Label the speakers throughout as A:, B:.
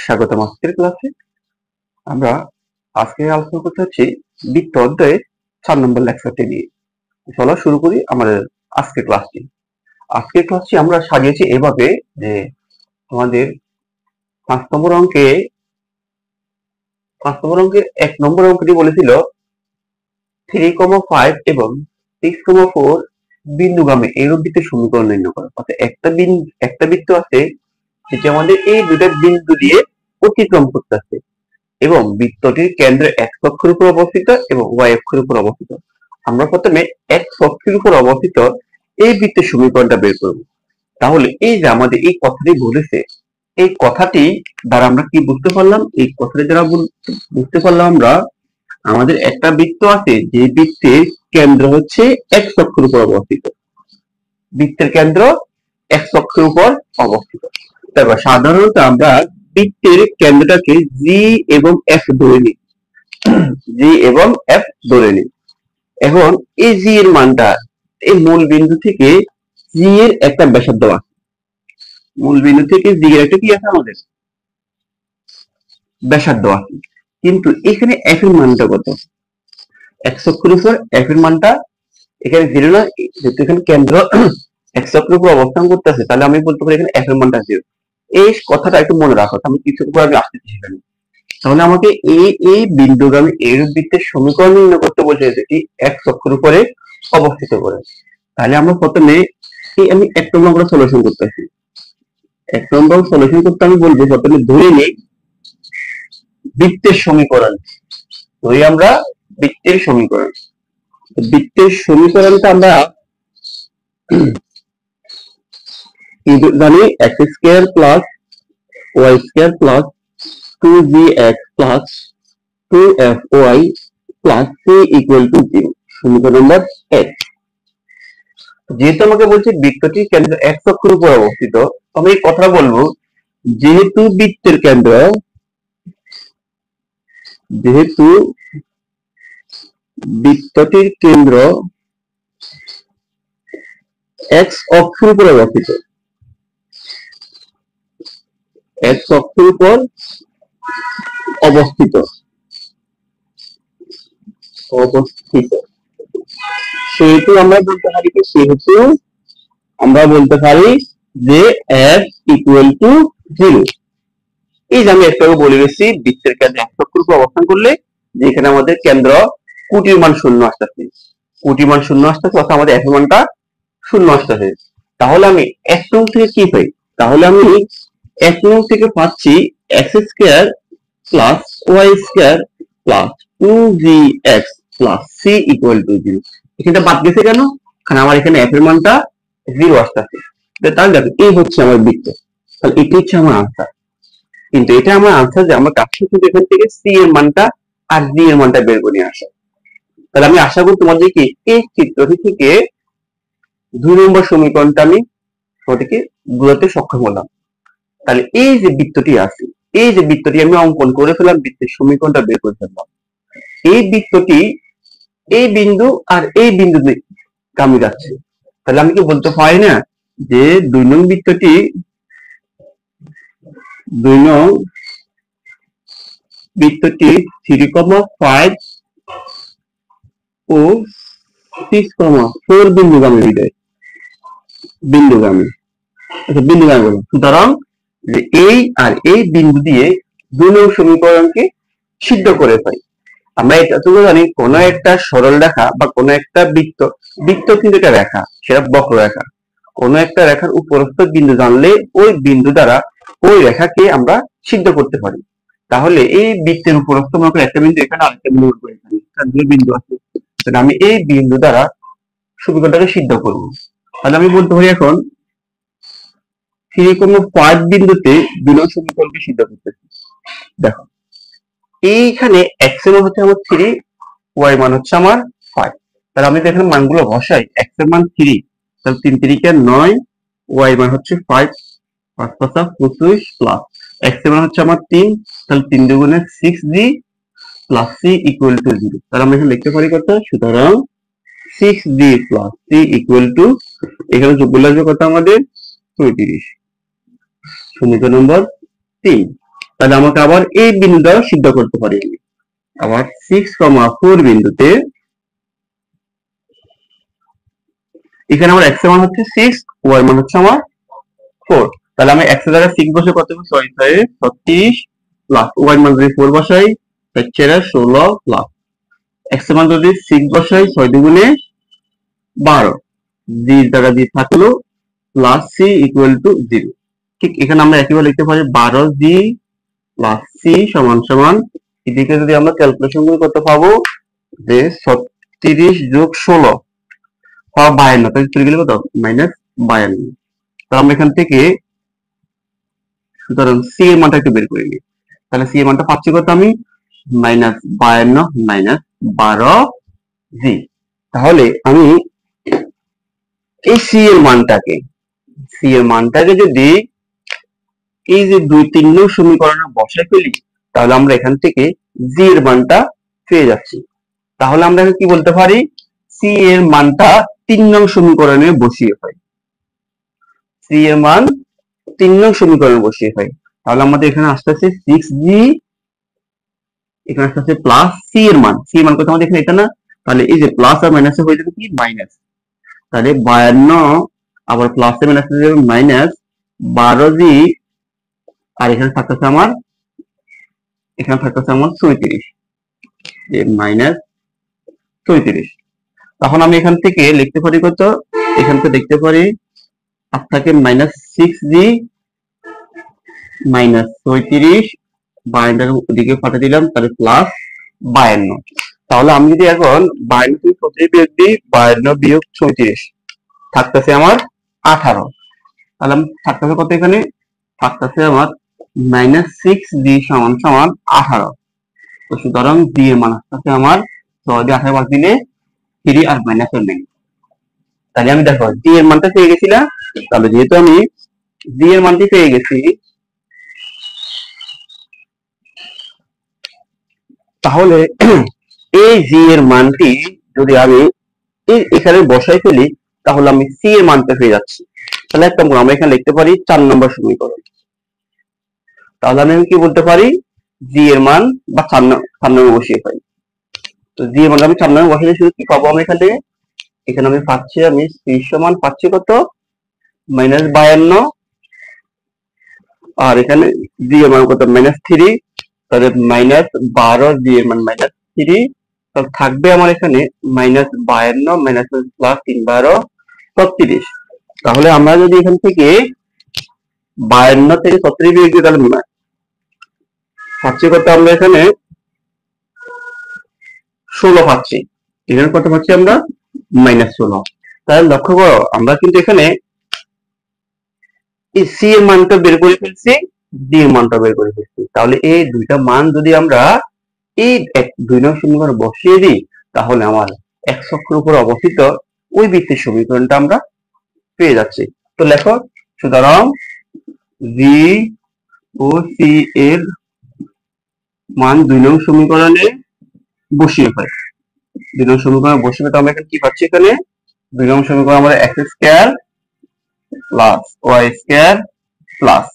A: স্বাগতম আজকের ক্লাসে। আমরা আজকে আলোচনা করতে হচ্ছে বৃত্ত অধ্যায়ের 4 নম্বর লেকচারটি নিয়ে। চলো শুরু করি আমাদের আজকের ক্লাসটি। আজকের ক্লাসটি আমরা সাজিয়েছি এভাবে যে আমাদের 5 নম্বর অঙ্কে 1 নম্বর অঙ্কটি বলেছিল 3,5 এবং 6,4 বিন্দুগামী এইরূপ বৃত্তের সমীকরণ নির্ণয় করা। অর্থাৎ একটা বৃত্ত আছে যেটি আমাদের এই দুটা বিন্দু দিয়ে অতিক্রম করতেছে এবং বৃত্তটির কেন্দ্র x অক্ষের উপর অবস্থিত এবং y অক্ষের উপর অবস্থিত। আমরা প্রথমে x অক্ষের উপর অবস্থিত এই বৃত্তের সমীকরণটা বের করব। তাহলে এই যে আমাদের এই কথাটি বলেছে, এই কথাটি দ্বারা আমরা কি বুঝতে পারলাম? এই কথাটি দ্বারা বুঝতে পারলাম আমরা আমাদের একটা বৃত্ত আছে যে বৃত্তের কেন্দ্র হচ্ছে x অক্ষের উপর অবস্থিত। বৃত্তের কেন্দ্র x অক্ষের উপর অবস্থিত। তারপর সাধারণত আমরা বৃত্তের কেন্দ্রটাকে জি এবং এফ ধরে নিই। জি এবং এফ ধরে নিই। এখন এই জি এর মানটা এই মূল বিন্দু থেকে জি এর একটা ব্যাসার্ধ আছে। মূল বিন্দু থেকে জি এর একটা কি আছে আমাদের? ব্যাসার্ধ আছে। কিন্তু এখানে এফ এর মানটা কত? এক্স অক্ষের উপর এফ এর মানটা এখানে 0 না, যেহেতু এখানে কেন্দ্র এক্স অক্ষের উপর অবস্থান করতেছে, তাহলে আমি বলতে পারি এখানে এফ এর মানটা 0। এই কথাটা একটু মনে রাখো, আমি কিছু উপর আমি আসতেছি সেখানে। তাহলে আমাকে এই বিন্দুগামী এইরূপ বৃত্তের সমীকরণ নির্ণয় করতে বলছে যেটি x অক্ষের উপরে অবস্থিত করে। তাহলে আমরা প্রথমে আমি 1 নম্বর সলিউশন করতেছি। 1 নম্বর সলিউশন করতে আমি বলবো প্রথমে ধরে নিই বৃত্তের সমীকরণ। ধরি আমরা বৃত্তের সমীকরণ। বৃত্তের সমীকরণটা আমরা জানি x square plus y square plus 2gx plus 2fy plus c equal to 0, সমীকরণ নম্বর 1। যেহেতু আমাকে বলছে বৃত্তটি কেন্দ্র x অক্ষের উপর অবস্থিত, আমি এই কথা বলবো যেহেতু বৃত্তের কেন্দ্র বৃত্তটির কেন্দ্র x অক্ষের উপর অবস্থিত, x অক্ষের উপর অবস্থিত সেহেতু আমরা বলতে পারি যে f equal to 0। এই যে আমি একটু বলে গেছি বৃত্তের কেন্দ্র x অক্ষের উপর অবস্থান করলে যেখানে আমাদের কেন্দ্র কোটির মান 0 আসতেছে, কোটির মান 0 আসতেছে, অর্থাৎ আমাদের f এর মানটা 0 আসতেছে। তাহলে আমি 1 নং থেকে কি পাই? তাহলে আমি 1 নং থেকে পাচ্ছি x square plus y square plus 2gx plus c equal to 0। এখানটা বাদ গেছে কেন? কারণ আমার এখানে f এর মানটা 0 আসতেছে। তাহলে দেখো এই হচ্ছে আমার বৃত্ত, তাহলে এটি হচ্ছে আমার আনসার। কিন্তু এটা আমার আনসার যে আমার কাছে শুধু এখান থেকে c এর মানটা আর d এর মানটা বের করে নিয়ে আসা। তাহলে আমি আশা করি তোমাদেরকে এই চিত্রটি থেকে 2 নম্বর সমীকরণটা আমি সঠিকই বুঝাতে সক্ষম হলাম। তাহলে এই যে বৃত্তটি আছে, এই যে বৃত্তটি আমি অঙ্কন করে ফেলাম, বৃত্তের সমীকরণটা বের করে ফেললাম। এই বৃত্তটি এই বিন্দু আর এই বিন্দু গামী যাচ্ছে। তাহলে আমি কি বলতে পারি না যে 2 নং বৃত্তটি 3,5 ও 6,4 বিন্দুগামী বিন্দুগামী বলুন। সুতরাং যে এই আর এই বিন্দু দিয়ে 2 নং সমীকরণকে সিদ্ধ করে পাই। আমরা এতটুকু জানি কোন একটা সরল রেখা বা কোন একটা বৃত্ত কিন্তু এটা রেখা, সেটা বক্ররেখা। কোন একটা রেখার উপরস্থ বিন্দু জানলে ওই বিন্দু দ্বারা ওই রেখাকে আমরা সিদ্ধ করতে পারি। তাহলে এই বৃত্তের উপরস্থ মনে করি একটা বিন্দু এখানে, আরেকটা বিন্দু এখানে, দুই বিন্দু আছে, তাহলে আমি এই বিন্দু দ্বারা সমীকরণটাকে সিদ্ধ করব। তাহলে আমি বলতে পারি এখন 3,5 বিন্দুতে 2 নং সমীকরণকে সিদ্ধ করতেছি। দেখো এইখানে x এর মান হচ্ছে আমার 3, y মান হচ্ছে আমার 5। তাহলে আমি এখানে মানগুলো বসাই, x এর মান 3, তাহলে 3 3 9, y মান হচ্ছে 5, 5 5 25 প্লাস x এর মান হচ্ছে আমার 3, তাহলে 3 দুগুণে 6g plus c equal to 0। তাহলে আমরা এখানে লিখতে পারি কত? সুতরাং 6g plus c equal to, এখানে যোগ করলে আসবে কত আমাদের? 35। সমীকরণ নম্বর 3। তাহলে আমাকে আবার এই বিন্দুটা সিদ্ধ করতে পারি আমি। আবার 6,4 বিন্দুতে এখানে আমার x এর মান হচ্ছে 6, y এর মান হচ্ছে আমার 4। তাহলে আমি x এর জায়গায় 6 বসে কত হবে, 6 6 36 প্লাস y এর মান যদি 4 বসাই 4 4 16 প্লাস x এর মান যদি 6 বসাই 6 দুগুণে 12, d জায়গা দিয়ে থাকলো প্লাস c ইকুয়াল টু 0। ঠিক এখানে আমরা একইভাবে লিখতে পারি 12g প্লাস c সমান সমান, এদিকে যদি আমরা ক্যালকুলেশন করে করতে পাবো যে 36 যোগ 16 পাওয়া 52, তাহলে চলে গেলে কত -52। তাহলে আমরা এখান থেকে সুতরাং c এর মানটা একটু বের করে নিই। তাহলে c এর মানটা পাচ্ছি কত আমি, -52 -12g। তাহলে আমি এই c এর মানটাকে যদি এই যে 2-3 নং সমীকরণে বসায় ফেলি, তাহলে আমরা এখান থেকে g এর মানটা পেয়ে যাচ্ছি। তাহলে আমরা কি বলতে পারি, c এর মানটা 3 নং সমীকরণে বসিয়ে হয়। c এর মান 3 নং সমীকরণে বসিয়ে হয়। তাহলে আমাদের এখানে আসতেছে 6g, এখানে আসতেছে প্লাস c এর মান কত আমাদের এখানে এটা না, তাহলে এই যে প্লাস আর মাইনাসে হয়ে যাবে কি মাইনাস। তাহলে 52 আবার প্লাস এ মাইনাস হয়ে যাবে -12g, আর এখানে থাকতেছে আমার 34, যে -34। তখন আমি এখান থেকে লিখতে পারি কত, এখান থেকে দেখতে পারি আপনাকে -6g -34, 52 ওদিকে পাঠিয়ে দিলাম, তাহলে প্লাস 52। তাহলে আমি যদি এখন 52 থেকে 34 বিয়োগ দিই, 52 বিয়োগ 34 থাকতেছে আমার 18। তাহলে আমি থাকতেছে কত, এখানে থাকতেছে আমার -6g সমান সমান 18। তো সুতরাং g এর মান আসতেছে আমার 6 দিয়ে 18 ভাগ দিলে 3 আর মাইনাস এর নেই। তাহলে আমি দেখো g এর মানটা পেয়ে গেছিলাম। তাহলে যেহেতু আমি g এর মানটি পেয়ে গেছি, তাহলে এই g এর মানটি যদি আমি এখানে বসাই ফেলি, তাহলে আমি c এর মানটা পেয়ে যাচ্ছি। তাহলে একটা আমরা এখানে লিখতে পারি 4 নম্বর সমীকরণ। তাহলে আমি কি বলতে পারি, g এর মান বা 4 নম্বর বসিয়ে পাই। তো g এর মান আমি 4 নম্বর বসালে শুধু কি পাবো আমি এখান থেকে, এখানে আমি পাচ্ছি, আমি c সমান পাচ্ছি কত -52, আর এখানে g এর মান কত -3, তাহলে -12 g এর মান -3, তাহলে থাকবে আমার এখানে -52 প্লাস 3 12 36। তাহলে আমরা যদি এখান থেকে 52 থেকে 36 বিয়োগ দিই, তাহলে পাচ্ছি কত আমরা এখানে 16 পাচ্ছি। এখানে কত পাচ্ছি আমরা -16। তাহলে লক্ষ্য করো আমরা কিন্তু এখানে এই c এর মানটা বের করে ফেলছি, d এর মানটা বের করে ফেলছি। তাহলে এই দুইটা মান যদি আমরা এই 2 নং সমীকরণে বসিয়ে দিই, তাহলে আমার x অক্ষের উপর অবস্থিত ওই বৃত্তের সমীকরণটা আমরা পেয়ে যাচ্ছি। তো লেখো, সুতরাং v ও c এর মান 2 নং সমীকরণে বসিয়ে হয়। 2 নং সমীকরণে বসিয়ে তো আমরা এখানে কি পাচ্ছি, এখানে 2 নং সমীকরণ আমরা x square plus y square plus,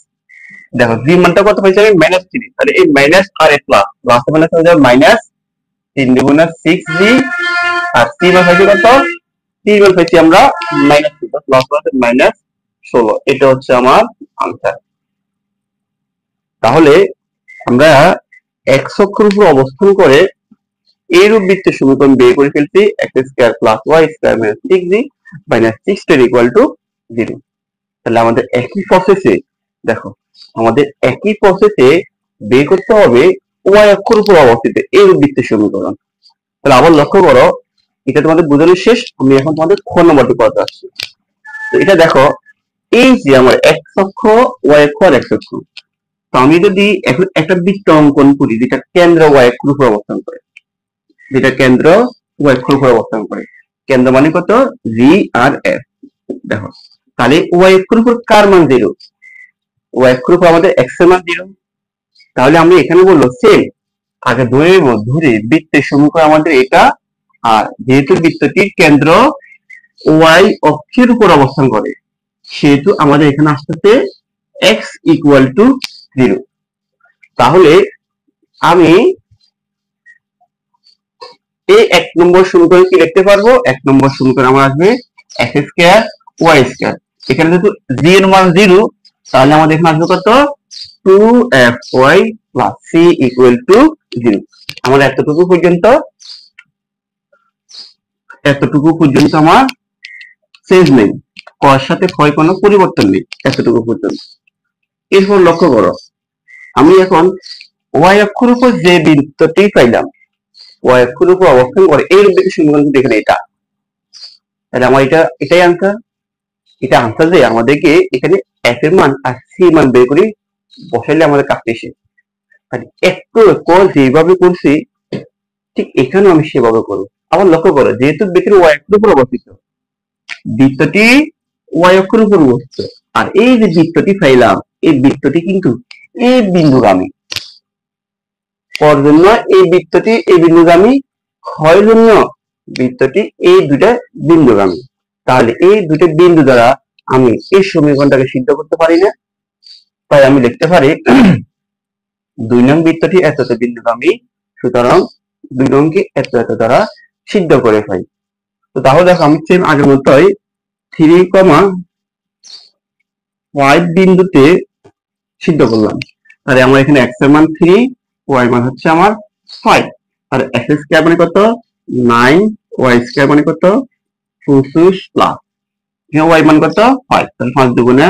A: দেখো g মানটা কত পাইছি আমি -3, তাহলে এই মাইনাস আর এই প্লাস প্লাস মাইনাস হয়ে যাবে -3 দুগুণে 6g, আর c মান পাইছি কত, c মান পাইছি আমরা -2 প্লাস -16। এটা হচ্ছে আমার আনসার। তাহলে আমরা x অক্ষের উপর অবস্থান করে এইরূপ বৃত্তের সমীকরণ বের করে ফেলছি, x square plus y square minus 6g minus 6 equal to 0। তাহলে আমাদের একই প্রসেসে, দেখো আমাদের একই প্রসেসে বের করতে হবে y অক্ষের উপর অবস্থিত এইরূপ বৃত্তের সমীকরণ। তাহলে আবার লক্ষ্য করো, এটা তোমাদের বোঝানো শেষ, আমি এখন তোমাদের খ নম্বরটি করতে আসছি। তো এটা দেখো, এই যে আমার x অক্ষ, y অক্ষ আর x অক্ষ, তো আমি যদি এখন একটা বৃত্ত অঙ্কন করি যেটা কেন্দ্র y অক্ষের উপর অবস্থান করে, যেটা কেন্দ্র y অক্ষের উপর অবস্থান করে, কেন্দ্র মানে কত v আর f। দেখো তাহলে y অক্ষের উপর কার মান 0, y অক্ষের উপর আমাদের x এর মান 0। তাহলে আমি এখানে বললো সেম, আগে ধরে বৃত্তের সমীকরণ আমাদের এটা, আর যেহেতু বৃত্তটির কেন্দ্র y অক্ষের উপর অবস্থান করে, সেহেতু আমাদের এখানে আসতেছে x ইকুয়াল টু 0। তাহলে আমি এই 1 নম্বর সমীকরণ কি লিখতে পারবো? 1 নম্বর সমীকরণ আমার আসবে x স্কয়ার y স্কয়ার। এখানে যেহেতু g এর মান 0, তাহলে আমাদের এখানে আসবে কত? 2fy plus c equal to 0। আমরা এতটুকু পর্যন্ত আমার চেঞ্জ নেই, ক এর সাথে ক্ষয় কোনো পরিবর্তন নেই এতটুকু পর্যন্ত। এরপর লক্ষ্য করো, আমি এখন y অক্ষের উপর যে বৃত্তটি পাইলাম, y অক্ষের উপর অবস্থান করে এই রূপে সমীকরণ দেখেন এটা, তাহলে আমার এটাই আনসার। এটা আনসার যে আমাদেরকে এখানে f এর মান আর c এর মান বের করে বসাইলে আমাদের কাজ শেষ। তাহলে একটু যেভাবে করছি ঠিক এখানেও আমি সেভাবে করবো। আবার লক্ষ্য করো, যেহেতু বৃত্তের y অক্ষের উপর অবস্থিত, বৃত্তটি y অক্ষের উপর অবস্থিত, আর এই যে বৃত্তটি পাইলাম এই বৃত্তটি কিন্তু এই বিন্দুগামী। কর জন্য এই বৃত্তটি এই বিন্দুগামী, ক্ষয়ের জন্য বৃত্তটি এই দুইটা বিন্দুগামী। তাহলে এই দুটো বিন্দু দ্বারা আমি এই সমীকরণটাকে সিদ্ধ করতে পারি না, তাই আমি লিখতে পারি 2 নং বৃত্তটি এত এত বিন্দুগামী, সুতরাং 2 নংকে এত এত দ্বারা সিদ্ধ করে পাই। তো তাহলে দেখো আমি সেম আগের মতোই 3,5 বিন্দুতে সিদ্ধ করলাম। তাহলে আমরা এখানে x এর মান 3, y মান হচ্ছে আমার 5, আর x স্কয়ার মানে কত? 9, y স্কয়ার মানে কত? 25 প্লাস এখানে y মান কত? 5। তাহলে 5 দুগুণে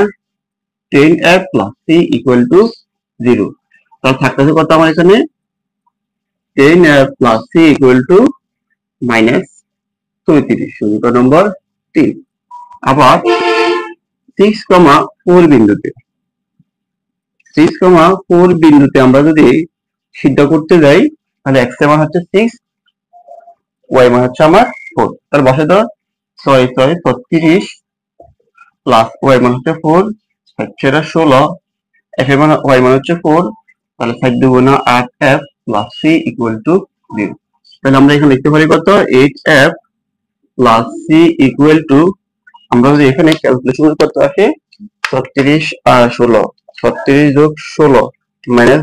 A: 10f plus c equal to 0। তাহলে থাকতেছে কত আমার এখানে? 10f plus c equal to -34, সমীকরণ নম্বর 3। আবার 6,4 বিন্দুতে 6,4 বিন্দুতে আমরা যদি সিদ্ধ করতে যাই, তাহলে x এর মান হচ্ছে 6, y মান হচ্ছে আমার 4। তাহলে বসে দাও 6 6 36 প্লাস y মান হচ্ছে 4, 16, f এর মান y মান হচ্ছে 4, তাহলে 4 দুগুণে 8f plus c equal to 0। তাহলে আমরা এখানে লিখতে পারি কত? 8f plus c equal to, আমরা যদি এখানে ক্যালকুলেশন করতে আসে 36 আর 16, 36 যোগ 16 মাইনাস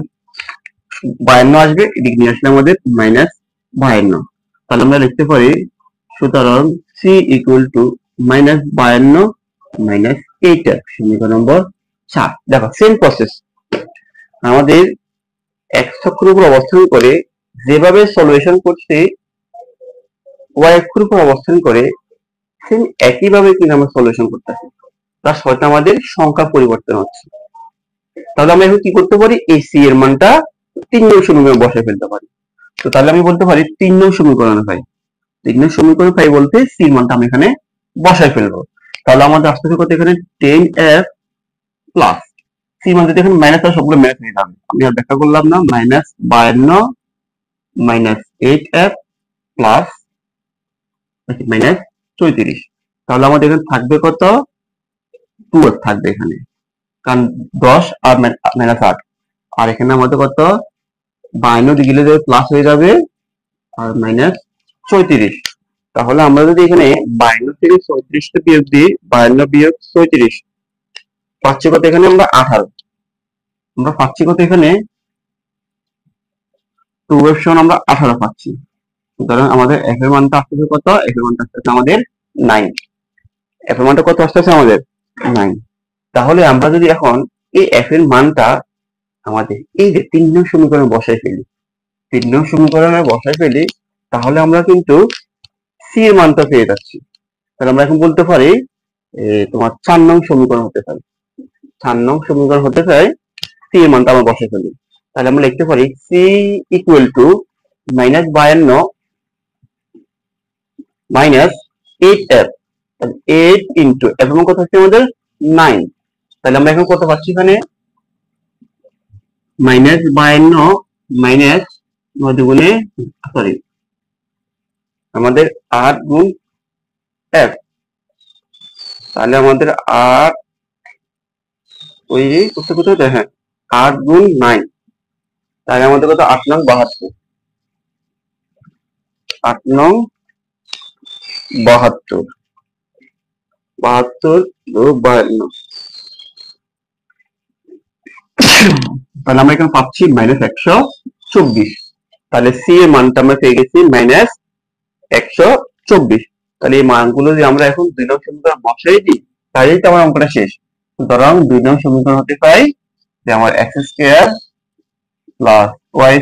A: 52 আসবে, এদিক নিয়ে আসলে আমাদের -52। তাহলে আমরা লিখতে পারি সুতরাং c ইকুয়াল টু -52 -8f, সমীকরণ নম্বর 4। দেখো সেম প্রসেস, আমাদের x অক্ষের উপর অবস্থান করে যেভাবে সলিউশন করছি y অক্ষের উপর অবস্থান করে সেম একইভাবে কিন্তু আমরা সলিউশন করতেছি, তার সাথে আমাদের সংখ্যা পরিবর্তন হচ্ছে। তাহলে আমরা এখন কি করতে পারি? এই c এর মানটা 3 নং সমীকরণে বসায় ফেলতে পারি। তো তাহলে আমি বলতে পারি 3 নং সমীকরণ পাই, 3 নং সমীকরণ পাই বলতে c এর মানটা আমি এখানে বসায় ফেলবো। তাহলে আমাদের আসতে কত? এখানে 10f প্লাস c মান যদি এখানে মাইনাস আর সবগুলো মাইনাস হয়ে যাবে, আমি আর ব্যাখ্যা করলাম না, -52 -8f প্লাস -34। তাহলে আমাদের এখানে থাকবে কত? 2f থাকবে এখানে, কারণ 10 আর -8, আর এখানে আমাদের কত? 52 দিকে গেলে প্লাস হয়ে যাবে আর -34। তাহলে আমরা যদি এখানে 52 থেকে 34 টা বিয়োগ দিই, 52 বিয়োগ 34 পাচ্ছি কত? এখানে আমরা 18, আমরা পাচ্ছি কত? এখানে 2f সমান আমরা 18 পাচ্ছি। সুতরাং আমাদের f এর মানটা আসতেছে কত? f এর মানটা আসতেছে আমাদের 9, f এর মানটা কত আসতেছে আমাদের? 9। তাহলে আমরা যদি এখন এই f এর মানটা আমাদের এই যে 3 নং সমীকরণে বসায় ফেলি, 3 নং সমীকরণে বসায় ফেলি, তাহলে আমরা কিন্তু c এর মানটা পেয়ে যাচ্ছি। তাহলে আমরা এখন বলতে পারি তোমার 4 নং সমীকরণ হতে পারে, 4 নং সমীকরণ হতে চাই c এর মানটা আমরা বসায় ফেলি। তাহলে আমরা লিখতে পারি c equal to -52 -8f, 8 into f এর মান কত হচ্ছে আমাদের? 9। তাহলে আমরা এখন কত পাচ্ছি? এখানে -52 মাইনাস 9 দুগুণে, সরি আমাদের 8 গুণ f, তাহলে আমাদের 8 ওই কোথায়? হ্যাঁ 8 গুণ 9, তাহলে আমাদের কত? 8 নং 72, 8 নং 72, 72 যোগ 52, তাহলে আমরা এখানে পাচ্ছি -124। তাহলে সি এর মানটা আমরা পেয়ে গেছি -124। তাহলে এই মানগুলো যদি আমরা এখন 2 নং সমীকরণ বসাই দিই তাহলেই তো আমার অঙ্কটা শেষ। সুতরাং 2 নং সমীকরণ হতে পাই যে আমার x² + y²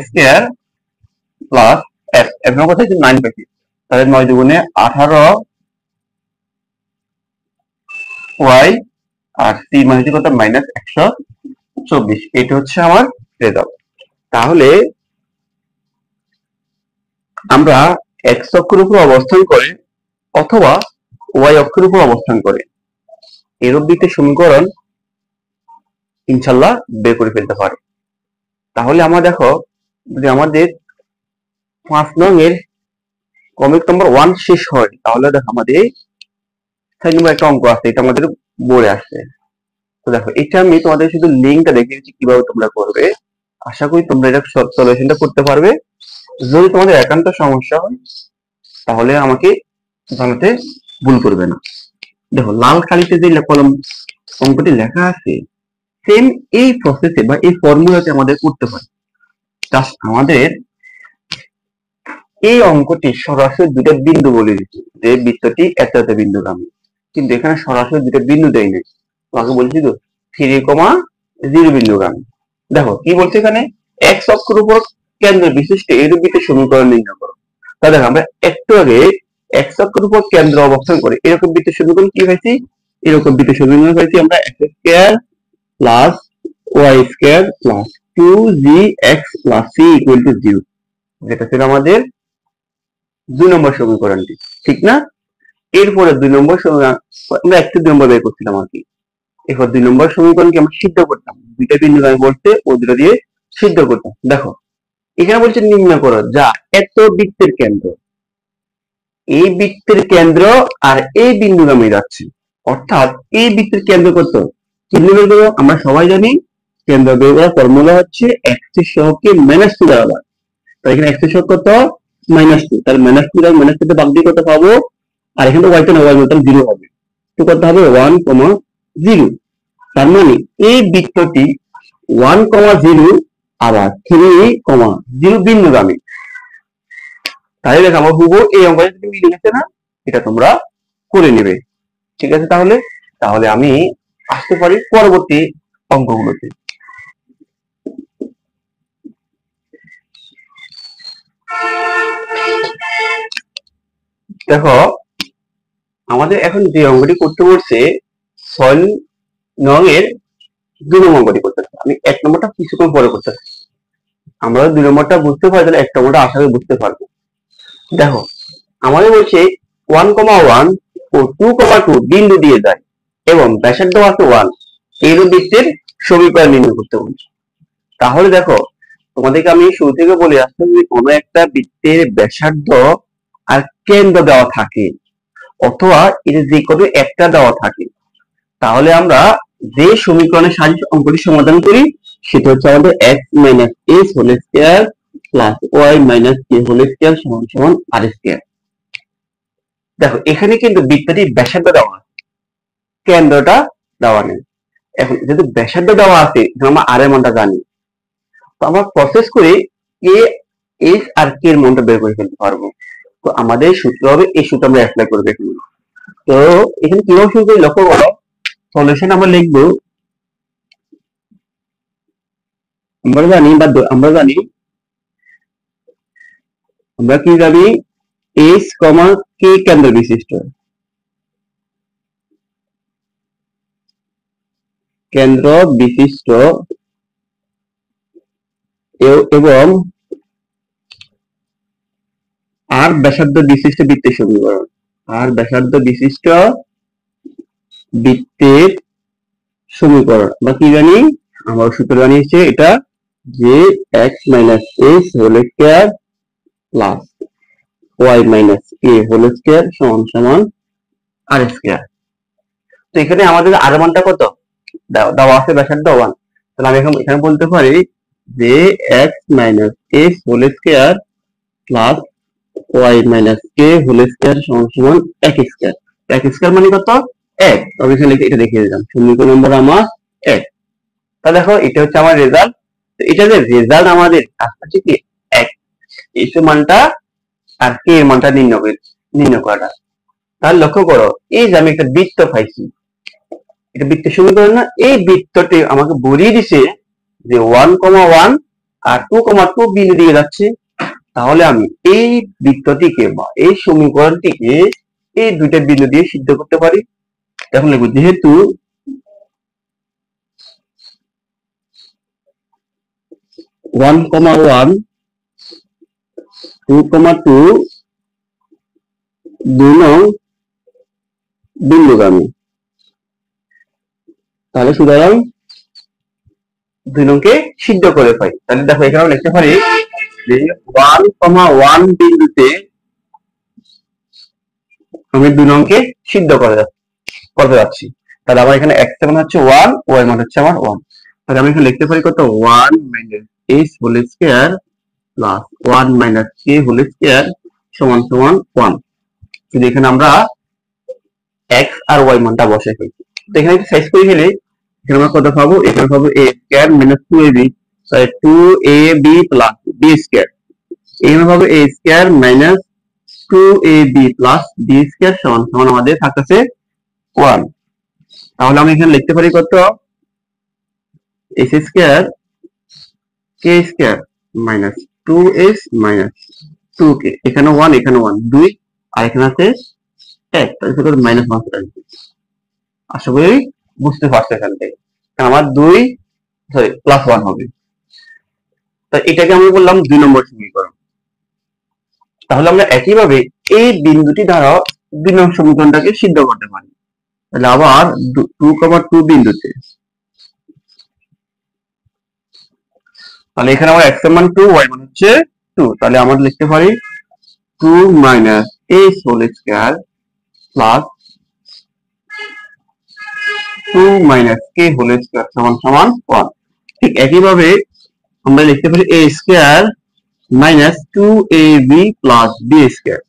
A: প্লাস f এর কথা হচ্ছে 9 পাইছি। তাহলে 9 দুগুণে 18 y আর c মানে হচ্ছে কত -124। এটা হচ্ছে আমার রেজাল্ট। তাহলে আমরা x অক্ষের উপর অবস্থান করে অথবা y অক্ষের উপর অবস্থান করে এরূপ বৃত্তের সমীকরণ ইনশাআল্লাহ বের করে ফেলতে পারি। তাহলে আমরা দেখো যদি আমাদের 5 নং এর কমিক নাম্বার 1 শেষ হয় তাহলে দেখো আমাদের 6 নম্বর একটা অঙ্ক আছে, এটা আমাদের বোর্ডে আসছে। তো দেখো এটা আমি তোমাদের শুধু লিঙ্কটা দেখিয়ে দিচ্ছি কিভাবে তোমরা করবে। আশা করি তোমরা এটা সলিউশনটা করতে পারবে। যদি তোমাদের একান্ত সমস্যা হয় তাহলে আমাকে জানাতে ভুল করবে না। দেখো লাল কালিতে যে কলম অঙ্কটি লেখা আছে সেম এই প্রসেসে বা এই ফর্মুলাতে আমাদের করতে হয়। জাস্ট আমাদের এই অঙ্কটি সরাসরি দুটো বিন্দু বলে দিচ্ছি যে বৃত্তটি এত এত বিন্দুগামী, কিন্তু এখানে সরাসরি দুটো বিন্দু দেয় নাই, তোমাকে বলছি তো 3,0 বিন্দুগামী। দেখো কি বলছে এখানে x অক্ষের উপর কেন্দ্র বিশিষ্ট এইরূপ বৃত্তের সমীকরণ নির্ণয় করো। তাহলে দেখো আমরা একটু আগে x অক্ষের উপর কেন্দ্র অবস্থান করে এরকম বৃত্তের সমীকরণ কি পাইছি, এরকম বৃত্তের সমীকরণ পাইছি আমরা x² + y² + 2gx + c = 0, যেটা ছিল আমাদের 2 নম্বর সমীকরণটি, ঠিক না? এরপরে 2 নম্বর সমীকরণ আমরা একটু 2 নম্বর বের করছিলাম আর কি। এরপর 2 নম্বর সমীকরণকে আমরা সিদ্ধ করতাম, দুইটা বিন্দু আমি বলতে ও দুটো দিয়ে সিদ্ধ করতাম। দেখো এখানে বলছে নির্ণয় করো যা এত বৃত্তের কেন্দ্র, এই বৃত্তের কেন্দ্র আর এই বিন্দুগামী যাচ্ছে, অর্থাৎ এই বৃত্তের কেন্দ্র কত কি বের করব। আমরা সবাই জানি কেন্দ্র বের করার ফর্মুলা হচ্ছে x এর সহগকে -2 দ্বারা ভাগ। তাই এখানে x এর সহগ কত -2, তাহলে -2 আর -2 তে ভাগ দিয়ে কত পাবো, আর এখানে y টা না y বলতে 0 হবে, তো কত হবে 1,0। তার মানে এই বৃত্তটি 1,0 আবার 3,0 বিন্দুগামী। তাহলে দেখো আমার হুবহু এই অঙ্কটা তুমি লিখেছে না, এটা তোমরা করে নেবে, ঠিক আছে? তাহলে তাহলে আমি আসতে পারি পরবর্তী অঙ্কগুলোতে। দেখো আমাদের এখন যে অঙ্কটি করতে বলছে 6 নং এর 2 নম্বর অঙ্কটি করতে হবে। আমি 1 নম্বরটা কিছুক্ষণ পরে করতে হবে, আমরা 2 নম্বরটা বুঝতে পারি তাহলে 1 নম্বরটা আশা করি বুঝতে পারবো। দেখো আমাদের বলছে 1,1 ও 2,2 বিন্দু দিয়ে যায় এবং ব্যাসার্ধ আছে 1, এইরূপ বৃত্তের সমীকরণ নির্ণয় করতে বলছে। তাহলে দেখো তোমাদেরকে আমি শুরু থেকে বলে আসছি যে কোনো একটা বৃত্তের ব্যাসার্ধ আর কেন্দ্র দেওয়া থাকে অথবা এটা যে কোনো একটা দেওয়া থাকে, তাহলে আমরা যে সমীকরণের সাহায্যে অঙ্কটি সমাধান করি সেটা হচ্ছে আমাদের x - s whole square plus y - k whole square সমান r স্কয়ার। দেখো এখানে কিন্তু বৃত্তটি ব্যাসার্ধ দেওয়া আছে, কেন্দ্রটা দেওয়া নেই। এখন যেহেতু ব্যাসার্ধ দেওয়া আছে আমরা r এর মানটা জানি, তো আমরা প্রসেস করে k s আর k এর মানটা বের করে ফেলতে পারবো। তো আমাদের সূত্র হবে এই সূত্র আমরা অ্যাপ্লাই করব এখানে। তো এখানে কিভাবে শুরু করি লক্ষ্য করো, সলিউশন আমরা লিখবো, আমরা কি জানি s, k কেন্দ্র বিশিষ্ট, এবং আর ব্যাসার্ধ বিশিষ্ট বৃত্তের সমীকরণ, আমরা কি জানি, আমরা সূত্র জানিয়েছি এটা যে x - s whole square plus y - k whole square সমান r স্কয়ার। তো এখানে আমাদের r মানটা কত দেওয়া আছে ব্যাসার্ধ 1, তাহলে আমি এখানে বলতে পারি যে x - s whole square plus y - k whole square সমান x স্কয়ার। x স্কয়ার মানে কত 1, তবে এখানে এটা দেখিয়ে দিলাম সমীকরণ নম্বর আমার 1। তা দেখো এটা হচ্ছে আমার রেজাল্ট। তো এটা যে রেজাল্ট আমাদের কাজটা হচ্ছে কি এক এস এর মানটা আর কে এর মানটা নির্ণয় করাটা। তাহলে লক্ষ্য করো এই যে আমি একটা বৃত্ত পাইছি, এটা বৃত্তের সমীকরণ না, এই বৃত্তটি আমাকে বলিয়ে দিছে যে 1,1 আর 2,2 বিন্দু দিয়ে যাচ্ছে। তাহলে আমি এই বৃত্তটিকে বা এই সমীকরণটিকে এই দুইটা বিন্দু দিয়ে সিদ্ধ করতে পারি। এখন লিখব যেহেতু 1,1 2,2 দুই নং বিন্দুগামী, তাহলে সুতরাং দুই নংকে সিদ্ধ করে পাই। তাহলে দেখো এখানে লিখতে পারি যে 1,1 বিন্দুতে আমি দুই নংকে সিদ্ধ করতে যাচ্ছি। তাহলে আমার এখানে x এর মান হচ্ছে 1, y এর মান হচ্ছে আমার 1। তাহলে আমি এখানে লিখতে পারি কত 1 minus h whole square plus 1 minus k whole square সমান সমান 1। যদি এখানে আমরা x আর y মানটা বসাই ফেলি, তো এখানে একটু সাইজ করে ফেলে এখানে আমরা কত পাবো, এখানে পাবো a স্কয়ার মাইনাস 2ab, তাহলে 2ab প্লাস b স্কয়ার। এখানে পাবো a square minus 2ab plus b square সমান সমান আমাদের থাকতেছে 1। তাহলে আমি এখানে লিখতে পারি কত s square k square minus 2s minus 2k, এখানে 1 এখানে 1 2 আর এখানে আছে 1, তাহলে কত মাইনাস 1 আসবে। আশা করি বুঝতে পারছো এখান থেকে, কারণ আমার 2 সরি প্লাস 1 হবে। তো এটাকে আমি বললাম 2 নম্বর সমীকরণ। তাহলে আমরা একইভাবে এই বিন্দুটি দ্বারা 2 নম্বর সমীকরণটাকে সিদ্ধ করতে পারি। তাহলে আবার 2,2 বিন্দুতে, তাহলে এখানে আমার x এর মান 2, y মান হচ্ছে 2, তাহলে আমরা লিখতে পারি 2 minus h whole square plus 2 minus k whole square সমান সমান 1। ঠিক একইভাবে আমরা লিখতে পারি a square minus 2ab plus b square.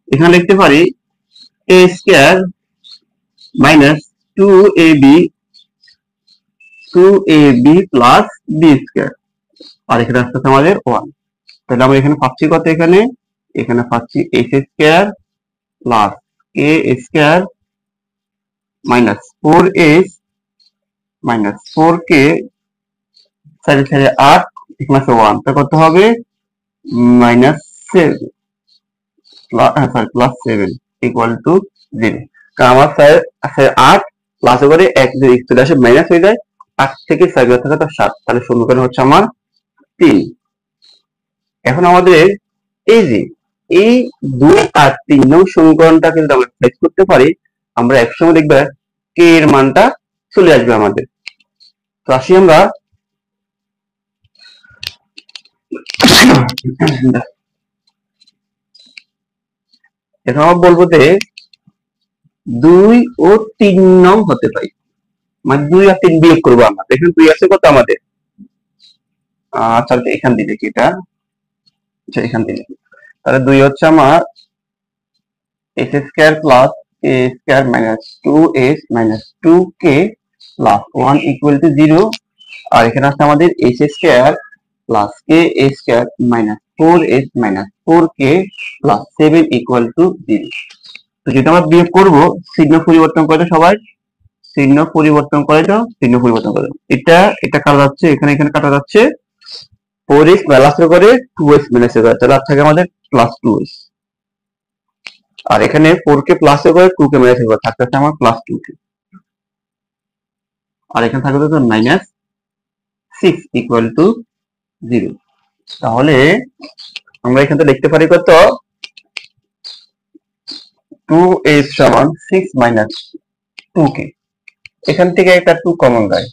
A: এখানে লিখতে পারি a square minus 2ab plus b square, আর এখানে আসছে আমাদের 1। তাহলে আমরা এখানে পাচ্ছি কত, এখানে পাচ্ছি h square plus k square minus 4h minus 4k সাইডে সাইডে 8 এখানে আছে 1, তা কত হবে মাইনাস 7 প্লাস 7 ইকুয়াল টু 0। কারণ আমার স্যার 8 প্লাস করে 1 যদি চলে আসে মাইনাস হয়ে যায়, 8 থেকে 7 থাকে তো 7, তাহলে সমীকরণ হচ্ছে আমার 3। এখন আমাদের এই যে এই 2 আর 3 নং সমীকরণটাকে যদি আমরা ফ্লেক্স করতে পারি, আমরা একসময় দেখবে k এর মানটা চলে আসবে আমাদের। তো আসি আমরা এখন আমরা বলবো যে 2 ও 3 নং হতে পারে, মানে 2 আর 3 বিয়োগ করবো আমরা। এখানে 2 আছে কত আমাদের, আচ্ছা এখান দিয়ে দেখি এটা, আচ্ছা এখান দিয়ে তাহলে 2 হচ্ছে আমার s square plus a square minus 2s minus 2k plus 1 equal to 0, আর এখানে আছে আমাদের s square plus k square minus 4s minus 4k plus 7 equal to 0। তো যেটা আমরা বিয়োগ করবো, চিহ্ন পরিবর্তন করে সবাই, চিহ্ন পরিবর্তন করে দাও, চিহ্ন পরিবর্তন করে দাও। এটা কাটা যাচ্ছে, এখানে কাটা যাচ্ছে, 4s প্লাস করে 2s মাইনাস করে, তাহলে থাকে আমাদের প্লাস 2s, আর এখানে 4k প্লাস করে 2k মাইনাস করে থাকতেছে আমার প্লাস 2k, আর এখানে থাকবে তো মাইনাস 6 ইকুয়াল টু 0। তাহলে আমরা এখান থেকে লিখতে পারি কত 2s সমান 6 মাইনাস 2k, এখান থেকে একটা 2 কমন যায়,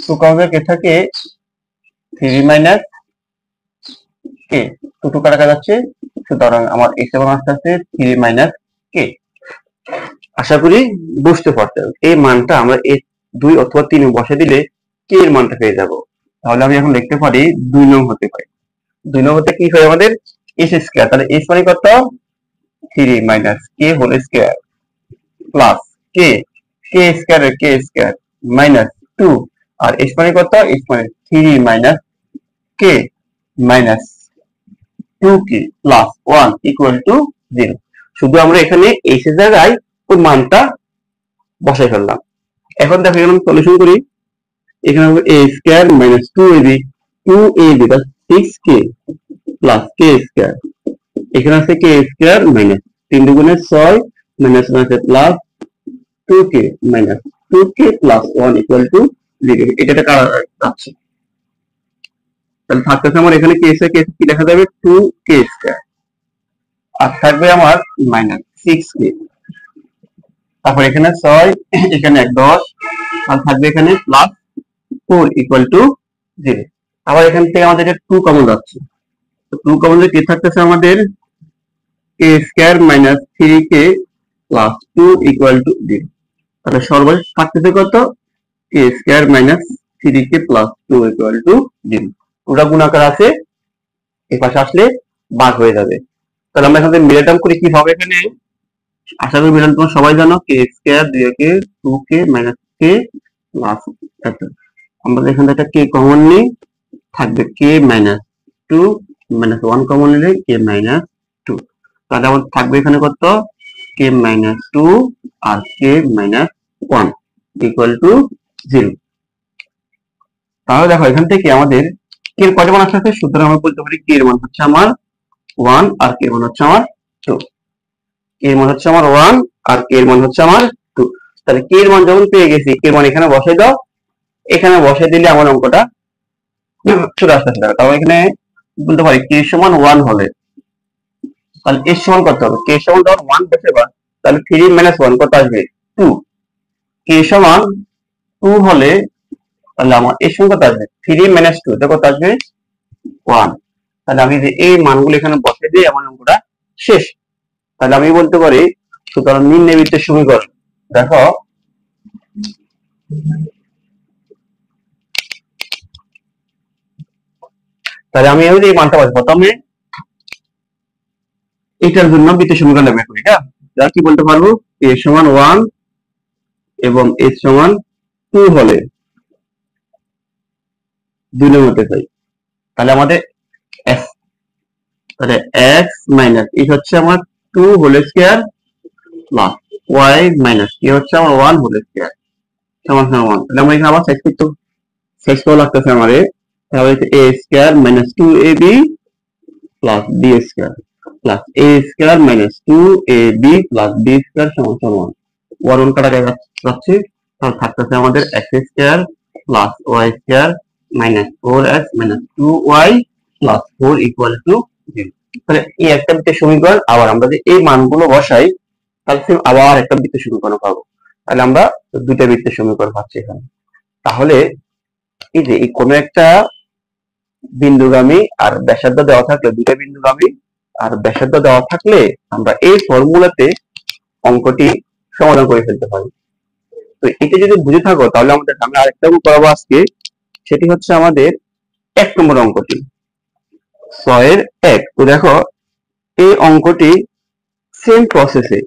A: 2 কমন যায় কে থাকে 3 মাইনাস k, 2 কাটা যাচ্ছে, সুতরাং আমার x এর মান আসছে 3 মাইনাস k। আশা করি বুঝতে পারছেন, এই মানটা আমরা এই 2 অথবা 3 বসে দিলে k এর মানটা পেয়ে যাব। তাহলে আমি এখন লিখতে পারি 2 নং হতে পারে, 2 নং হতে কি হয় আমাদের s স্কয়ার, তাহলে s মানে কত 3 minus k whole square plus k square minus 2 আর h মানে কত, h মানে 3 minus k minus 2k plus 1 equal to 0। শুধু আমরা এখানে h এর জায়গায় ওই মানটা বসাই ফেললাম। এখন দেখো এখানে সলিউশন করি, এখানে হবে a square minus 2ab 2ab plus 6k plus k square, এখানে আছে k স্কয়ার মাইনাস 3 দুগুণে 6 minus minus plus 2k minus 2k plus 1 equal to 0। এটা কার আছে, তাহলে থাকতেছে আমার এখানে k স্কয়ার, k কি লেখা যাবে 2k স্কয়ার, আর থাকবে আমার মাইনাস 6k, তারপর এখানে 6 এখানে 1 10 আর থাকবে এখানে প্লাস 4 ইকুয়াল টু 0। আবার এখান থেকে আমাদের 2 কমন যাচ্ছে, তো 2 কমন যে কি থাকতেছে আমাদের k square minus 3k plus 2 equal to 0। তাহলে সর্বশেষ থাকতেছে কত, k square minus 3k plus 2 equal to 0। পুরো গুণাকার আছে, এই পাশে আসলে ভাগ হয়ে যাবে। তাহলে আমরা এখানে মিডল করি কি হবে, এখানে আশা করি মিডল তোমরা সবাই জানো, k square 2k 2k minus k plus এত, আমরা এখান থেকে k কমন নিই, থাকবে k মাইনাস 2 মাইনাস 1 কমন নিলে k মাইনাস 2, তাহলে আমাদের থাকবে এখানে কত k মাইনাস 2 আর k মাইনাস 1 ইকুয়াল টু 0। তাহলে দেখো এখান থেকে আমাদের k এর কয়টা মান আসছে, সুতরাং আমরা বলতে পারি k এর মান হচ্ছে আমার 1 আর k এর মান হচ্ছে আমার 2, k এর মান হচ্ছে আমার 1 আর k এর মান হচ্ছে আমার 2। তাহলে k এর মান যখন পেয়ে গেছি, k এর মান এখানে বসাই দাও, এখানে বসাই দিলে আমার অঙ্কটা চলে আসতেছে। তাহলে এখানে বলতে পারি k সমান 1 হলে তাহলে h সমান কত হবে, k সমান যখন 1 বসাবা তাহলে 3 মাইনাস 1 কত আসবে 2, k সমান 2 হলে তাহলে আমার h সমান কত আসবে 3 মাইনাস 2 এটা কত আসবে 1। তাহলে আমি যে এই মানগুলো এখানে বসাই দিই আমার অঙ্কটা শেষ। তাহলে আমি বলতে পারি সুতরাং নিম্নলিখিত সমীকরণ, দেখো তাহলে আমি এই মানটা পাবো, প্রথমে এটার জন্য বৃত্তীয় সমীকরণ বের করি, ঠিক আছে? যা কি বলতে পারবো a সমান 1 এবং h সমান 2 হলে দুইয়ের মধ্যে চাই, তাহলে আমাদের x, তাহলে x মাইনাস এই হচ্ছে আমার 2 whole square plus y minus এই হচ্ছে আমার 1 হোল স্কয়ার সমান সমান 1। তাহলে আমরা এখানে আবার সেক্স করা লাগতেছে আমারে, তাহলে a square minus 2ab plus b square plus a square minus 2ab plus b square সমান সমান 1 1 কাটা যাচ্ছে, তাহলে থাকতেছে আমাদের x square plus y square minus 4x minus 2y plus 4 equal to 0। তাহলে এই একটা বৃত্তের সমীকরণ, আবার আমরা যে এই মানগুলো বসাই তাহলে আবার একটা বৃত্তের সমীকরণ পাবো। তাহলে আমরা দুইটা বৃত্তের সমীকরণ পাচ্ছি এখানে। তাহলে এই যে এই কোনো একটা বিন্দুগামী আর ব্যাসার্ধ দেওয়া থাকলে, দুইটা বিন্দুগামী আর ব্যাসার্ধ দেওয়া থাকলে আমরা এই ফর্মুলাতে অঙ্কটি সমাধান করে ফেলতে পারি। তো এটা যদি বুঝে থাকো তাহলে আমাদের সামনে আরেকটা অঙ্ক করাবো আজকে, সেটি হচ্ছে আমাদের 1 নম্বর অঙ্কটি 6 এর 1। তো দেখো এই অঙ্কটি সেম প্রসেসে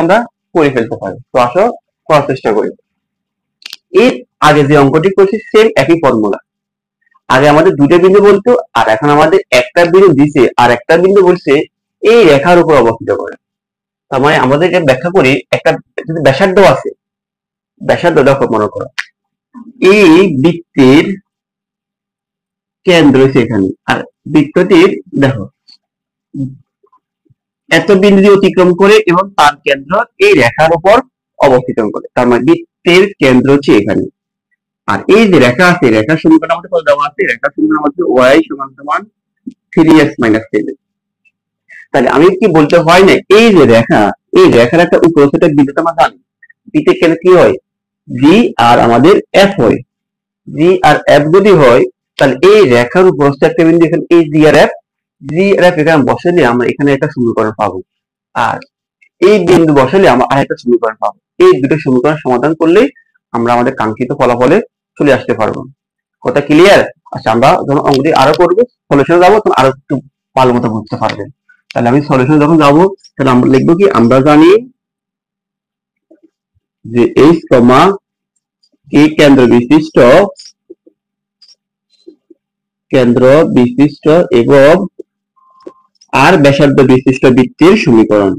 A: আমরা করে ফেলতে পারি। তো আসো করার চেষ্টা করি। এর আগে যে অঙ্কটি করছি সেম একই ফর্মুলা, আগে আমাদের দুটো বিন্দু বলতো আর এখন আমাদের একটা বিন্দু দিছে আর একটা বিন্দু বলছে এই রেখার উপর অবস্থিত করে। তার মানে আমাদের এটা ব্যাখ্যা করি, একটা যদি ব্যাসার্ধ আছে, ব্যাসার্ধ দেখো মনে করো এই বৃত্তের কেন্দ্র হচ্ছে এখানে, আর বৃত্তটির দেখো এত বিন্দু দিয়ে অতিক্রম করে এবং তার কেন্দ্র এই রেখার উপর অবস্থিত করে। তার মানে বৃত্তের কেন্দ্র হচ্ছে এখানে, আর এই যে রেখা আছে রেখার সমীকরণ আমাদের কত দেওয়া আছে, রেখার সমীকরণ আমাদের y সমান সমান 3x মাইনাস 7। তাহলে আমি কি বলতে হয় না, এই যে রেখা, এই রেখার একটা উপরস্থ বিন্দু আমরা জানি, বৃত্তের কেন্দ্র কি হয় g আর আমাদের f হয়, g আর f যদি হয় তাহলে এই রেখার উপরস্থ একটা বিন্দু এখানে এই g আর f এখানে বসালে আমরা এখানে একটা সমীকরণ পাবো, আর এই বিন্দু বসালে আমরা আরেকটা সমীকরণ পাবো। এই দুটো সমীকরণ সমাধান করলেই আমরা আমাদের কাঙ্ক্ষিত ফলাফলে চলে আসতে পারবো। কথা ক্লিয়ার? আচ্ছা, আমরা যখন অঙ্কটি আরো করবো, সলিউশনে যাবো, তখন আরো একটু ভালো মতো বুঝতে পারবেন। তাহলে আমি সলিউশনে যখন যাবো তাহলে আমরা লিখবো কি, আমরা জানি যে h, এই কেন্দ্র বিশিষ্ট এবং আর ব্যাসার্ধ বিশিষ্ট বৃত্তের সমীকরণ।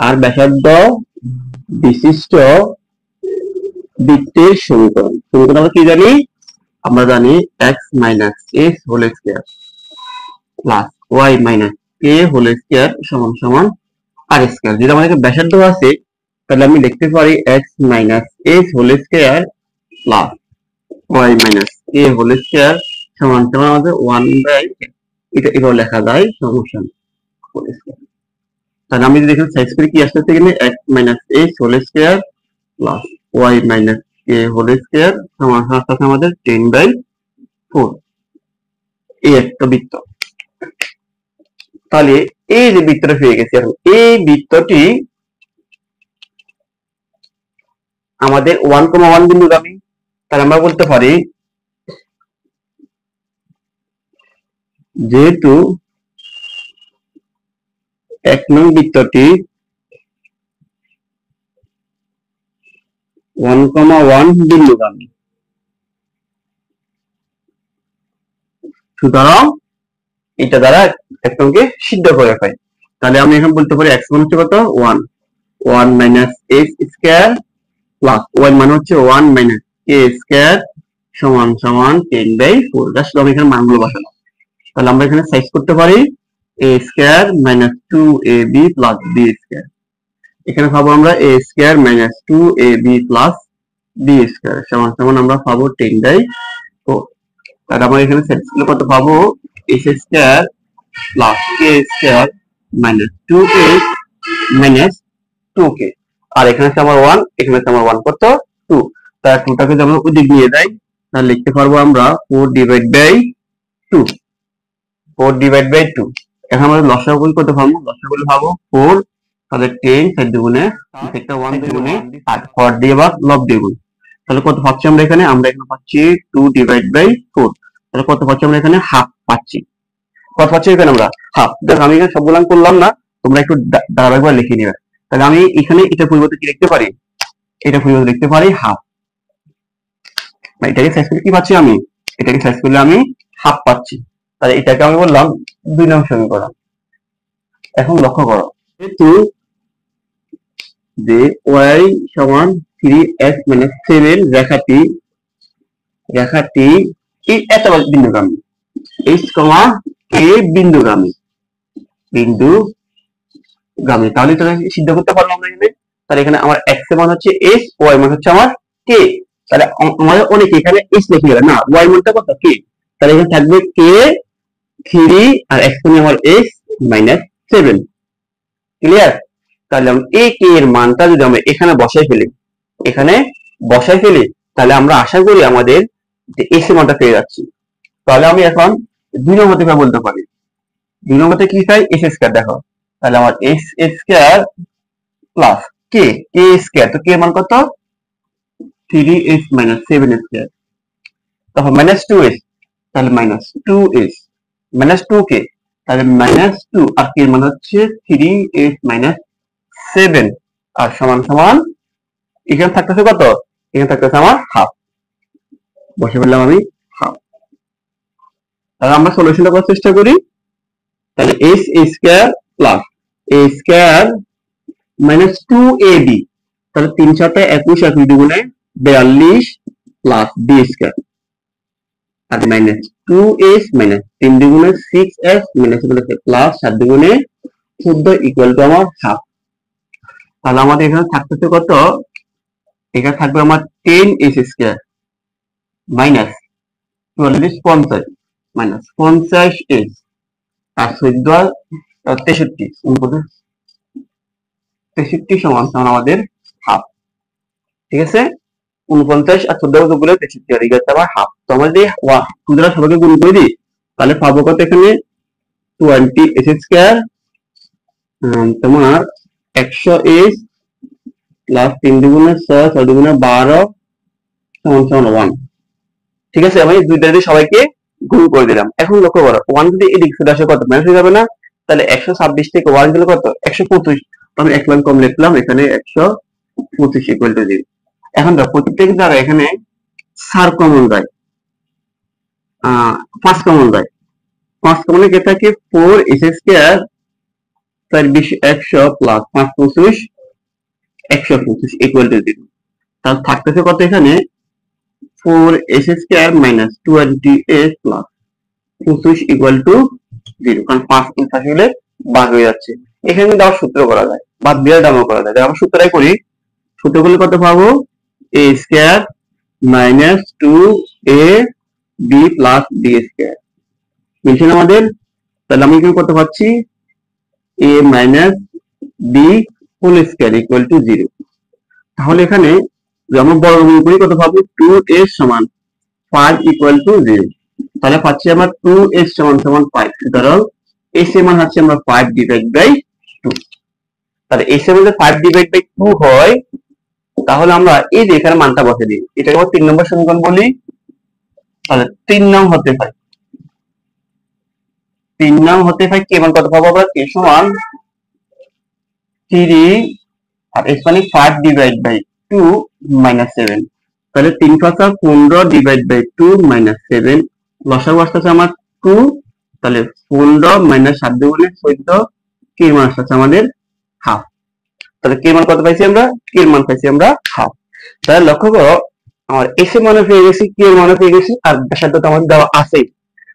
A: আর ব্যাসার্ধ বিশিষ্ট বৃত্তের সমীকরণ আমরা কি জানি? আমরা জানি x minus s whole square plus y minus a whole square সমান সমান r স্কয়ার। যদি আমাদের ব্যাসার্ধ আছে তাহলে আমি লিখতে পারি x minus s whole square plus y minus a whole square সমান সমান আমাদের 1 বাই এটা এভাবে লেখা যায় সমস্যা হোল স্কয়ার। তাহলে আমি যদি এখানে সাইজ করি কি আসছে এখানে x minus s whole square plus y minus a whole square সমান সমান আমাদের 10/4 এই একটা বৃত্ত। তাহলে এই যে বৃত্তটা পেয়ে গেছি, এখন এই বৃত্তটি আমাদের 1,1 বিন্দুগামী। তাহলে আমরা বলতে পারি যেহেতু 1 নং বৃত্তটি 1,1 বিন্দুগামী, সুতরাং এটা দ্বারা একদমকে সিদ্ধ করে পাই। তাহলে আমি এখন বলতে পারি x মান হচ্ছে কত? 1 minus s square plus y মান হচ্ছে 1 মাইনাস a স্কয়ার সমান সমান 10/4। জাস্ট আমি এখানে মানগুলো বসালাম। তাহলে আমরা এখানে সাইজ করতে পারি a square minus 2ab plus b square. এখানে পাবো আমরা a square minus 2ab plus b square সমান সমান আমরা পাবো 10/4। তাহলে আমরা এখানে সাইজ করলে কত পাবো? s square plus k square minus 2s minus 2k। আর এখানে আছে আমার 1, এখানে আছে আমার 1 কত? 2। তাহলে 2টাকে যদি আমরা ওদিকে নিয়ে যাই তাহলে লিখতে পারবো আমরা 4/2। 4/2। এখন আমাদের লসাগু কত পাবো? লসাগু পাবো 4, তাহলে 10 4 দুগুণে একটা 1 দুগুণে 8 4 দিয়ে বা লব দিয়ে গুণ। তাহলে কত পাচ্ছি আমরা এখানে? আমরা এখানে পাচ্ছি 2/4। তাহলে কত পাচ্ছি আমরা এখানে? হাফ পাচ্ছি। কত পাচ্ছি এখানে আমরা? হাফ। দেখো আমি এখানে সবগুলো করলাম না, তোমরা একটু ধারাবাহিকভাবে লিখে নিবে। তাহলে আমি এখানে এটা পরিবর্তে কি লিখতে পারি? এটা পরিবর্তে লিখতে পারি হাফ। এটাকে সাইজ করলে কি পাচ্ছি আমি? এটাকে সাইজ করলে আমি হাফ পাচ্ছি। তাহলে এটাকে আমি বললাম 2 নং সমীকরণ। এখন লক্ষ্য করো, যেহেতু যে y সমান 3x মানে 7 রেখাটি এই এত বিন্দুগামী, h, k বিন্দুগামী। তাহলে এটা সিদ্ধ করতে পারলাম আমরা এখানে। তাহলে এখানে আমার x এর মান হচ্ছে s, y মান হচ্ছে আমার k। তাহলে আমাদের অনেকে এখানে s লিখে গেল না, y মানটা কত? k। তাহলে এখানে থাকবে k 3 আর x মানে আমার s মাইনাস 7। ক্লিয়ার? তাহলে এই k এর মানটা যদি আমরা এখানে বসাই ফেলি তাহলে আমরা আশা করি আমাদের যে s এর মানটা পেয়ে যাচ্ছি। তাহলে আমি এখন 2 নম্বর থেকে বলতে পারি, 2 নম্বর থেকে কি চাই? s square. দেখো তাহলে আমার s square plus k square, তো k এর মান কত? 3s minus 7 square. তারপর মাইনাস 2s, তাহলে মাইনাস 2s মাইনাস 2k, তাহলে মাইনাস 2 আর k এর মান হচ্ছে 3s মাইনাস 7 আর সমান সমান এখানে থাকতেছে কত? এখানে থাকতেছে আমার হাফ। বসে ফেললাম আমি হাফ। তাহলে আমরা সলিউশনটা করার চেষ্টা করি। তাহলে s square plus a square minus 2ab, তাহলে 3 7 21 21 দুগুণে 42 প্লাস b স্কয়ার আর মাইনাস 2s মাইনাস 3 দুগুণে 6s মাইনাস প্লাস 7 দুগুণে 14 ইকুয়াল টু আমার হাফ। তাহলে আমাদের এখানে থাকতেছে কত? এখানে থাকবে আমার 10s square minus 50 minus 50s আর 14 63 সমান সমান আমাদের হাফ। ঠিক আছে? 49 আর 14 গুলো 63 আর এগুলো আবার হাফ। তো আমাদের দুটো সবাইকে গুণ করে দিই, তাহলে পাবো কত এখানে? 20s স্কয়ার তোমার 100s প্লাস 3 দুগুণে 6 6 দুগুণে 12 সমান সমান 1। ঠিক আছে? আমি দুইটা দিয়ে সবাইকে গুণ করে দিলাম। এখন লক্ষ্য করো, 1 যদি এদিক চলে আসে কত? মাইনাস হয়ে যাবে না? তাহলে 126 থেকে 1 গেলে কত? 125। আমি এক লাইন কম লিখলাম, এখানে 125 ইকুয়াল টু 0। এখন দেখো প্রত্যেক জায়গায় এখানে 4 কমন যায়, 5 কমন যায়। 5 কমনে কে থাকে 4s square 4 20 100 plus 5 25 125 equal to 0। তাহলে থাকতেছে কত এখানে 4s square minus 20s plus 25 equal to 0, কারণ 5 50 হলে বাদ হয়ে যাচ্ছে। এখানে কিন্তু আবার সূত্র করা যায়, বাদ দিয়ে ডাবল করা যায়। আমরা সূত্রটাই করি। সূত্র করলে কত পাবো a square minus 2ab plus b square মিলছে না আমাদের। তাহলে আমি এখানে কত পাচ্ছি a minus b whole square equal to 0। তাহলে এখানে যদি আমরা বর্গমূল করি কত পাবো 2s সমান 5 ইকুয়াল টু 0। তাহলে পাচ্ছি আমরা 2s সমান সমান 5। সুতরাং s এর মান হচ্ছে আমরা 5 ডিভাইড বাই 2। তাহলে s এর মধ্যে 5 ডিভাইড বাই 2 হয়, তাহলে আমরা এই যে এখানে মানটা বসে দিই, এটাকে আমরা 3 নম্বর সমীকরণ বলি। তাহলে 3 নং হতে পারে 3 নং হতে পারে কে মান কত পাবো আমরা, k সমান 3 আর s মানে 5 ডিভাইড বাই 2 মাইনাস 7। তাহলে 3 5 15 ডিভাইড বাই 2 মাইনাস 7, লসাগু আসছে আমার 2। তাহলে 15 মাইনাস 7 দুগুণে 14, কে মান আসছে আমাদের হাফ। তাহলে কে মান কত পাইছি আমরা, কে মান পাইছি আমরা হাফ। তাহলে লক্ষ্য করো আমার এস এর মানও পেয়ে গেছি, কে এর মানও পেয়ে গেছি, আর ব্যাসার্ধ তো আমাদের দেওয়া আছে।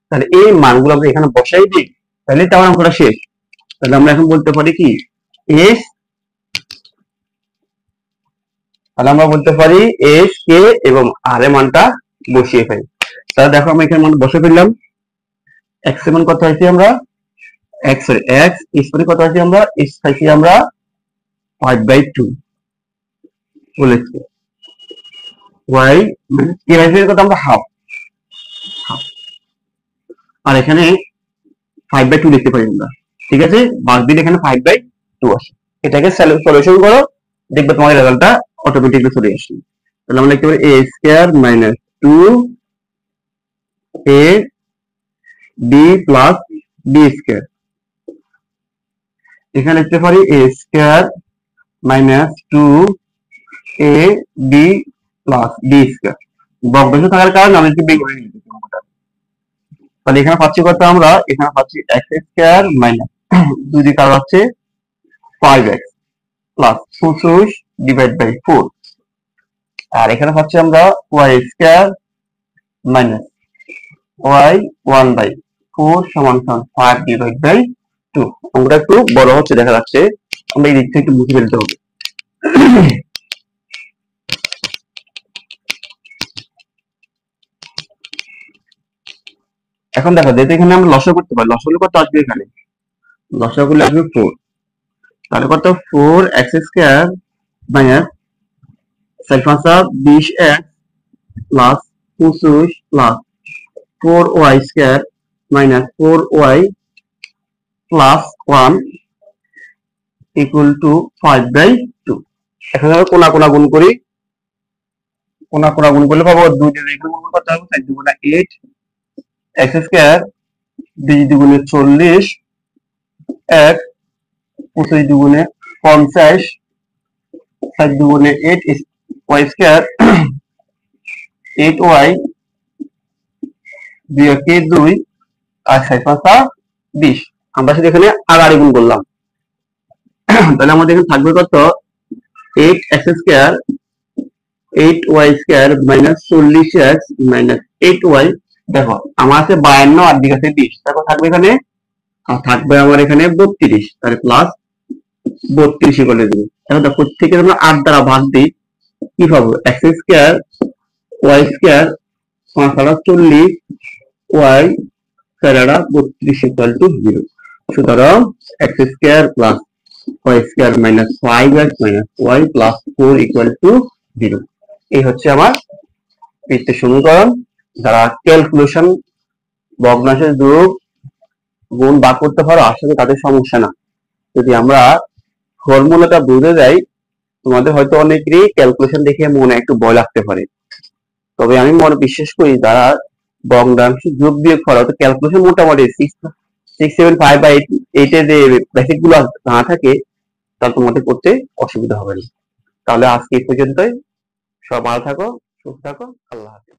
A: তাহলে এই মানগুলো আমরা এখানে বসাই দিই, তাহলে তো আমার অঙ্কটা শেষ। তাহলে আমরা এখন বলতে পারি কি এস, তাহলে আমরা বলতে পারি এস কে এবং আর এর মানটা বসিয়ে ফেলি। তাহলে দেখো আমরা এখানে মান বসে ফেললাম। এক্স এর মান কত পাইছি আমরা, এক্স এস মানে কত পাইছি আমরা, এস পাইছি আমরা 5/2 বলেছি। ওয়াই কে পাইছি কত আমরা হাফ, আর এখানে 5/2 লিখতে পারি আমরা। ঠিক আছে, বাদ দিলে এখানে 5/2 আসে। এটাকে সলিউশন করো, দেখবে তোমাদের রেজাল্টটা অটোমেটিক্যালি চলে আসবে। তাহলে আমরা লিখতে পারি a square minus 2 a b plus b square. এখানে লিখতে পারি a square minus 2 a b plus b square. ভগ্নাংশ থাকার কারণে আমি একটু বের করে নিয়েছি। তাহলে এখানে পাচ্ছি কত আমরা, এখানে পাচ্ছি x স্কয়ার মাইনাস 2 দিকে আর হচ্ছে 5x প্লাস 25 ডিভাইড বাই 4, আর এখানে পাচ্ছি আমরা y স্কয়ার মাইনাস y 1/4 সমান 5 ডিভাইড বাই 2। অঙ্কটা একটু বড় হচ্ছে দেখা যাচ্ছে, আমরা এই দিক থেকে একটু মুছে ফেলতে হবে। এখন দেখো যেহেতু এখানে আমরা লসাগু করতে পারি, লসাগু কত আসবে, এখানে লসাগু আসবে 4। তাহলে কত 4x square minus 4×5 plus 25 plus 4y square minus 4y plus 1 equal two 5/2। এখন আমরা কোনা কোনা গুণ করি, কোনা কোনা গুণ করলে পাবো 2 দিয়ে এখানে গুণ করতে হবে, 4 দুগুণে 8 x স্কয়ার 2 দুগুণে 40 1 25 দুগুণে 50 4 দুগুণে 8 y স্কয়ার 8y 2 আর 4×5 20। আমরা সেটা এখানে আড়াআড়ি গুণ করলাম। তাহলে আমাদের এখানে থাকবে কত 8x square 8y square minus 40x minus 8y। দেখো আমার আছে 52 আর দিকে আছে 20, দেখো থাকবে এখানে, থাকবে আমার এখানে 32। তাহলে প্লাস 32 করে দেবো। এখন দেখো প্রত্যেকে আমরা 8 দ্বারা ভাগ দিই, কি পাবো x square y square 5×40 y square 32 equal to 0। সুতরাং x square plus y square minus 5x minus y plus 4 equal to 0। এই হচ্ছে আমার বৃত্তের সমীকরণ। যারা ক্যালকুলেশন ভগ্নাংশের যোগ গুণ ভাগ করতে পারো আসলে তাদের সমস্যা না, যদি আমরা ফর্মুলাটা বুঝে যাই। তোমাদের হয়তো অনেকেরই ক্যালকুলেশন দেখে মনে একটু ভয় লাগতে পারে, তবে আমি মনে বিশ্বাস করি যারা ভগ্নাংশ যোগ বিয়োগ করা তো ক্যালকুলেশন মোটামুটি 6 7 5 বা 8 এর যে ব্র্যাকেট গুলো না থাকে, তা তোমাদের করতে অসুবিধা হবে না। তাহলে আজকে এই পর্যন্তই। সব ভালো থাকো, সুস্থ থাকো, আল্লাহ হাফেজ।